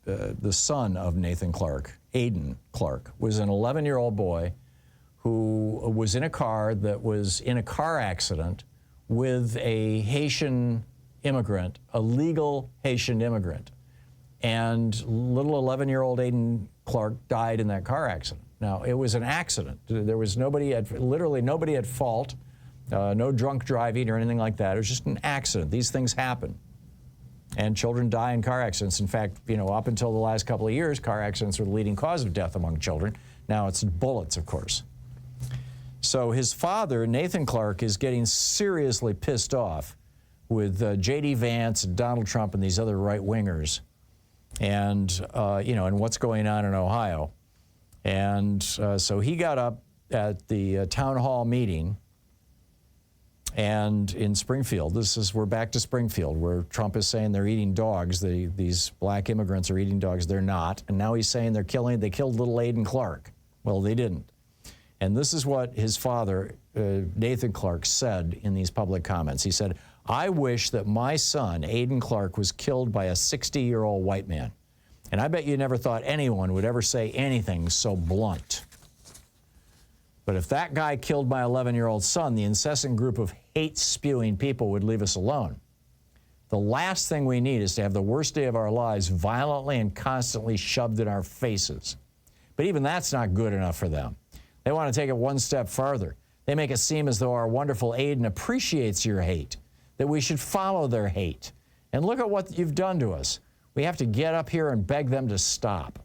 the son of Nathan Clark, Aiden Clark, was an 11-year-old boy who was in a car that was in a car accident with a Haitian immigrant, a legal Haitian immigrant. And little 11-year-old Aiden Clark died in that car accident. Now, it was an accident. There was literally nobody at fault, no drunk driving or anything like that. It was just an accident. These things happen. And children die in car accidents. In fact, up until the last couple of years, car accidents were the leading cause of death among children. Now it's bullets, of course. So his father, Nathan Clark, is getting seriously pissed off with J.D. Vance, Donald Trump, and these other right-wingers, and and what's going on in Ohio. And so he got up at the town hall meeting, and in Springfield, we're back to Springfield, where Trump is saying they're eating dogs. These black immigrants are eating dogs. They're not. And now he's saying they killed little Aiden Clark. Well, they didn't. And this is what his father, Nathan Clark, said in these public comments. He said, "I wish that my son, Aiden Clark, was killed by a 60-year-old white man. And I bet you never thought anyone would ever say anything so blunt. But if that guy killed my 11-year-old son, the incessant group of hate-spewing people would leave us alone. The last thing we need is to have the worst day of our lives violently and constantly shoved in our faces." But even that's not good enough for them. They want to take it one step farther. They make it seem as though our wonderful Aiden appreciates your hate, that we should follow their hate. And look at what you've done to us. We have to get up here and beg them to stop.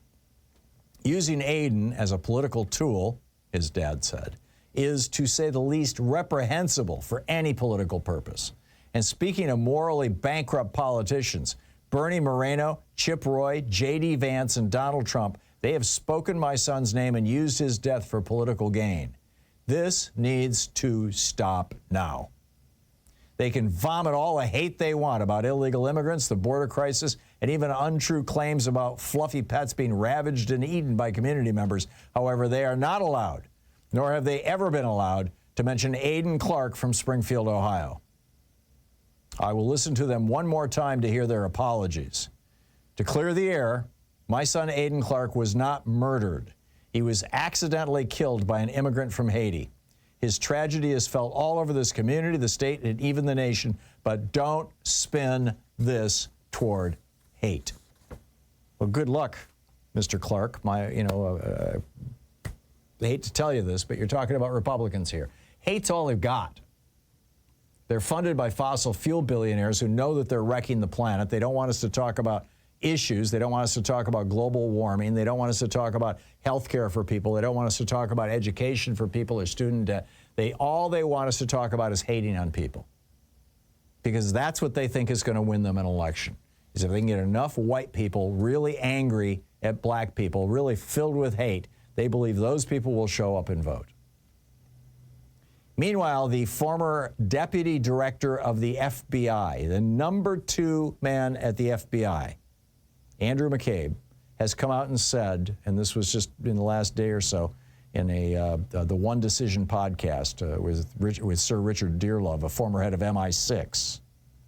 Using Aiden as a political tool, his dad said, is, to say the least, reprehensible for any political purpose. And speaking of morally bankrupt politicians, Bernie Moreno, Chip Roy, J.D. Vance, and Donald Trump, they have spoken my son's name and used his death for political gain. This needs to stop now. They can vomit all the hate they want about illegal immigrants, the border crisis, and even untrue claims about fluffy pets being ravaged and eaten by community members. However, they are not allowed, nor have they ever been allowed, to mention Aiden Clark from Springfield, Ohio. I will listen to them one more time to hear their apologies. To clear the air, my son Aiden Clark was not murdered. He was accidentally killed by an immigrant from Haiti. His tragedy is felt all over this community, the state, and even the nation, but don't spin this toward hate. Well, good luck, Mr. Clark. I hate to tell you this, but you're talking about Republicans here. Hate's all they've got. They're funded by fossil fuel billionaires who know that they're wrecking the planet. They don't want us to talk about issues. They don't want us to talk about global warming. They don't want us to talk about health care for people. They don't want us to talk about education for people or student debt. All they want us to talk about is hating on people, because that's what they think is going to win them an election, is if they can get enough white people really angry at black people, really filled with hate, they believe those people will show up and vote. Meanwhile, the former deputy director of the FBI, the number 2 man at the FBI, Andrew McCabe, has come out and said, and this was just in the last day or so, in the One Decision podcast with Sir Richard Dearlove, a former head of MI6,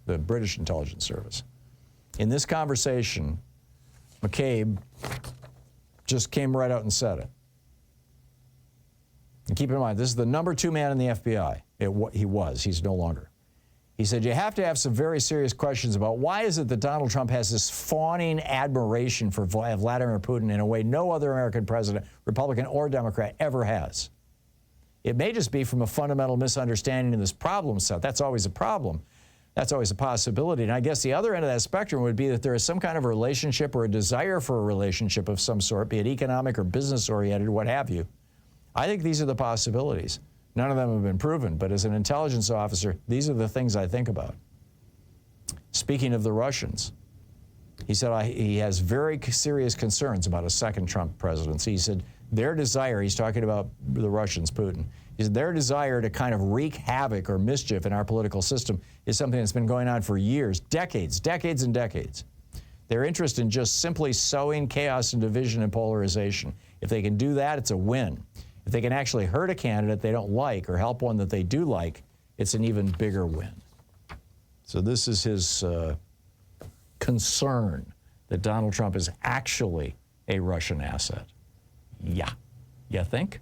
the British intelligence service. In this conversation, McCabe just came right out and said it. And keep in mind, this is the number 2 man in the FBI. He's no longer. He said, you have to have some very serious questions about why is it that Donald Trump has this fawning admiration for Vladimir Putin in a way no other American president, Republican or Democrat, ever has. It may just be from a fundamental misunderstanding of this problem set. That's always a problem. That's always a possibility. And I guess the other end of that spectrum would be that there is some kind of a relationship or a desire for a relationship of some sort, be it economic or business-oriented, what have you. I think these are the possibilities. None of them have been proven, but as an intelligence officer, these are the things I think about. Speaking of the Russians, he said he has very serious concerns about a second Trump presidency. He said their desire, he's talking about the Russians, Putin, is their desire to kind of wreak havoc or mischief in our political system is something that's been going on for years, decades and decades. Their interest in just simply sowing chaos and division and polarization. If they can do that, it's a win. If they can actually hurt a candidate they don't like or help one that they do like, it's an even bigger win. So this is his concern that Donald Trump is actually a Russian asset. Yeah. You think?